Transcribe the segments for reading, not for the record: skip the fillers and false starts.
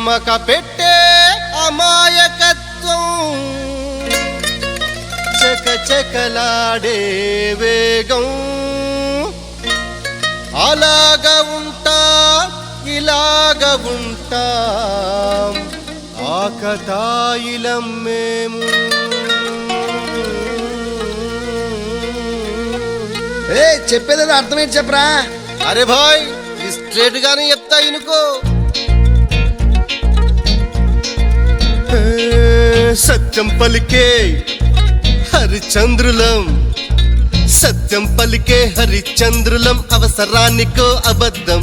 తికమక పెట్టే అమాయకత్వం చకచకలాడే వేగం అలాగా ఉంటా ఇలాగ ఉంటా ఆకతాయిలం మేము. చెప్పేది అర్థమేంటి చెప్పరా? అరే భాయ్ స్ట్రేట్ గానే చెప్తా ఇనుకో. సత్యం పలికే హరిచంద్రులం, సత్యం పలికే హరిచంద్రులం, అవసరానికో అబద్ధం,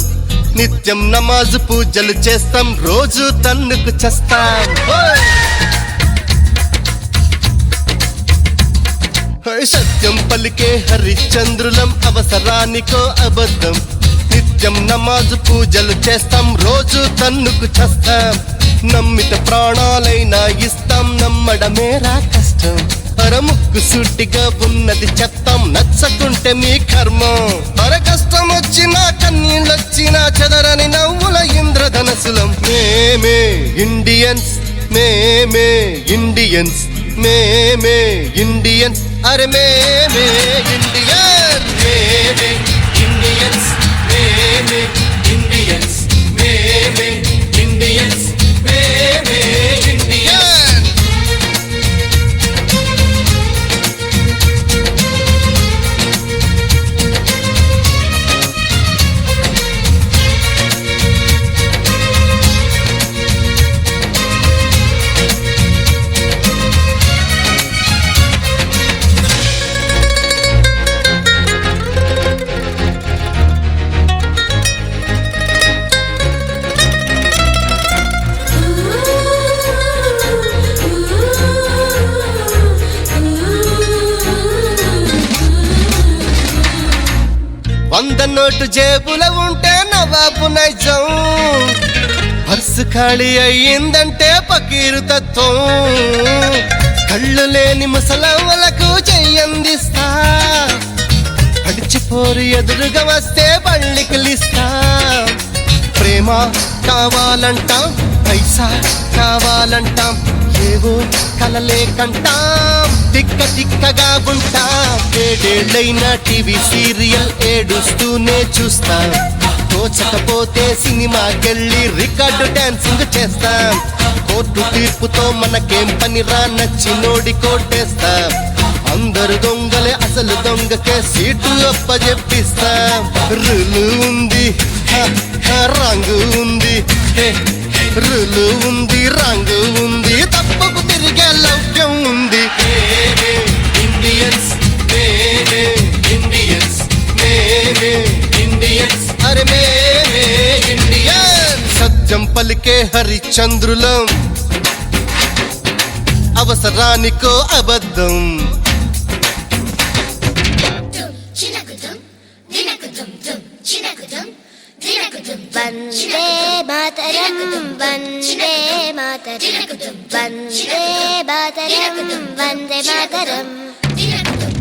నిత్యం నమాజు పూజలు చేస్తాం, రోజు తన్నుకు చేస్తాం. సత్యం పలికే హరిచంద్రులం, అవసరానికో అబద్ధం, నిత్యం నమాజు పూజలు చేస్తాం, రోజు తన్నుకు చేస్తాం, నమ్మిత ప్రాణాలైనా ఇస్తాం, నమ్మడమేరా కష్టం, పరముక్కు సూటిగా ఉన్నది చెప్తాం, నచ్చకుంటే మీ కర్మం. పర కష్టం వచ్చినా కన్నీళ్ళొచ్చినా చెదరని నవ్వుల ఇంద్రధనసులం. మేమే ఇండియన్స్, మేమే ఇండియన్స్, మేమే ఇండియన్స్, అరే మేమే ఇండియన్, మేమే ఇండియన్స్, మేమే ఇండియన్స్, మేమే ఇండియన్స్, మేమే ఇండియన్. వంద నోటు జేబుల ఉంటే నవాబు నైజం, పర్సు ఖాళీ అయ్యిందంటే పకీరు తత్వం, కళ్ళు లేని ముసలవ్వలకు చెయ్యందిస్తా, అడిచిపోరు ఎదురుగా వస్తే పళ్ళికిలిస్తా, ప్రేమ కావాలంటాం, పైసా కావాలంటాం, ఏవో కలలే కంటాం, తిక్క తిక్కగా ఉంటాం, ఏడేళ్ళైనా టీవీ సీరియల్ ఏడుస్తూనే చూస్తాం, తోచకపోతే సినిమాకెళ్ళి రికార్డు డాన్సింగ్ చేస్తాం, కోర్టు తీర్పుతో మనకేం పనిరా నచ్చినోడి కోటేస్తాం, అందరు దొంగలే అసలు దొంగకే సీటు అప్పజెప్పిస్తాం, రులు ఉంది రంగు ఉంది, రులు ఉంది రంగు ఉంది, తప్పకు తిరిగే లౌక్యం ఉంది. ఇండియన్స్, మేమే ఇండియన్స్, మేమే ఇండియన్స్, అరే మేమే ఇండియన్. సత్యం పలికే హరిచంద్రులం, అవసరానికో అబద్ధం.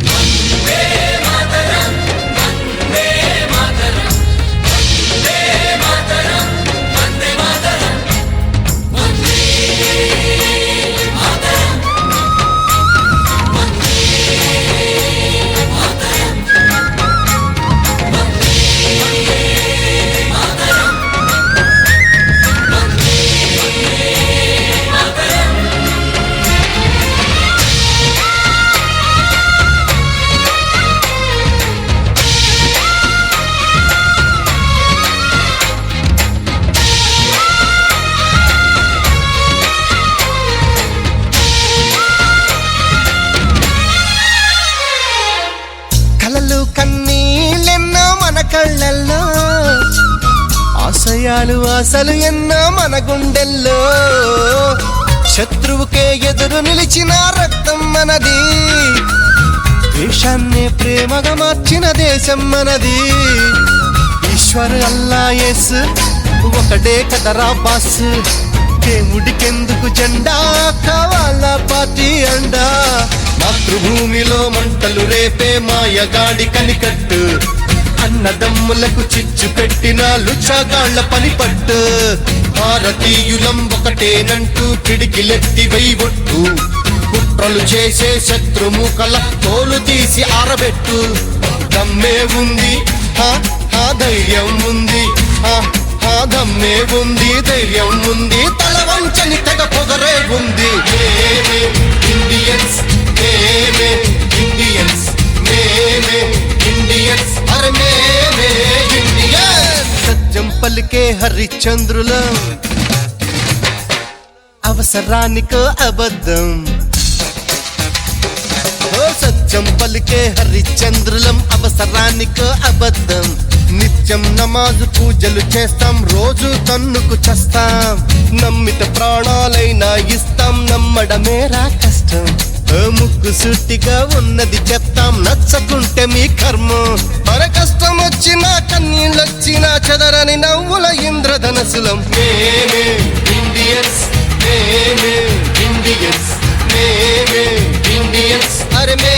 వందే మాతరం, వందే మాతరం, వందే మాతరం, వందే మాతరం. కన్నీళ్ళెన్నో మన కళ్ళల్లో, ఆశయాలు ఆశలు ఎన్నో మన గుండెల్లో, శత్రువుకే ఎదురు నిలిచిన రక్తం మనది, దేశాన్ని ప్రేమగా మార్చిన దేశం మనది, ఈశ్వర్ అల్లా యేసు ఒకటే కదరా బాస్, దేవుడికెందుకు జెండా కావాలా పార్టీ అండా, మాతృభూమిలో మంటలు రేపే మాయగాడి కనికట్టు, అన్నదమ్ములకు చిచ్చు పెట్టిన లుచ్చాగాళ్ల పని పట్టు భారతీయులం ఒకటేనంటూ పిడికిలెత్తి వెయ్యొట్టు కుట్రలు చేసే శత్రుముఖల తోలు తీసి ఆరబెట్టు దమ్మే ఉంది ధైర్యం ఉంది దమ్మే ఉంది ధైర్యం ఉంది తల వంచని తెగ పొగరే ఉంది మేమే ఇండియన్స్ మేమే ఇండియన్స్ మేమే ఇండియన్స్ అరే మేమే ఇండియన్స్ సత్యం పలికే హరిశ్చంద్రులం అవసరానికో అబద్ధం సత్యం పలికే హరిశ్చంద్రులం అవసరానికో అబద్ధం నిత్యం నమాజు పూజలు చేస్తాం రోజు తన్నుకు చేస్తాం నమ్మిత ప్రాణాలైనా ఇస్తాం నమ్మడమేరా కష్టం ముక్కు సూటిగా ఉన్నది చెప్తాం నచ్చకుంటే మీ కర్మ మన కష్టం వచ్చినా కన్నీళ్ళొచ్చినా చెదరని నవ్వుల ఇంద్రధనసులం మేమే ఇండియన్స్ మేమే ఇండియన్స్ మేమే ఇండియన్స్ అరే మే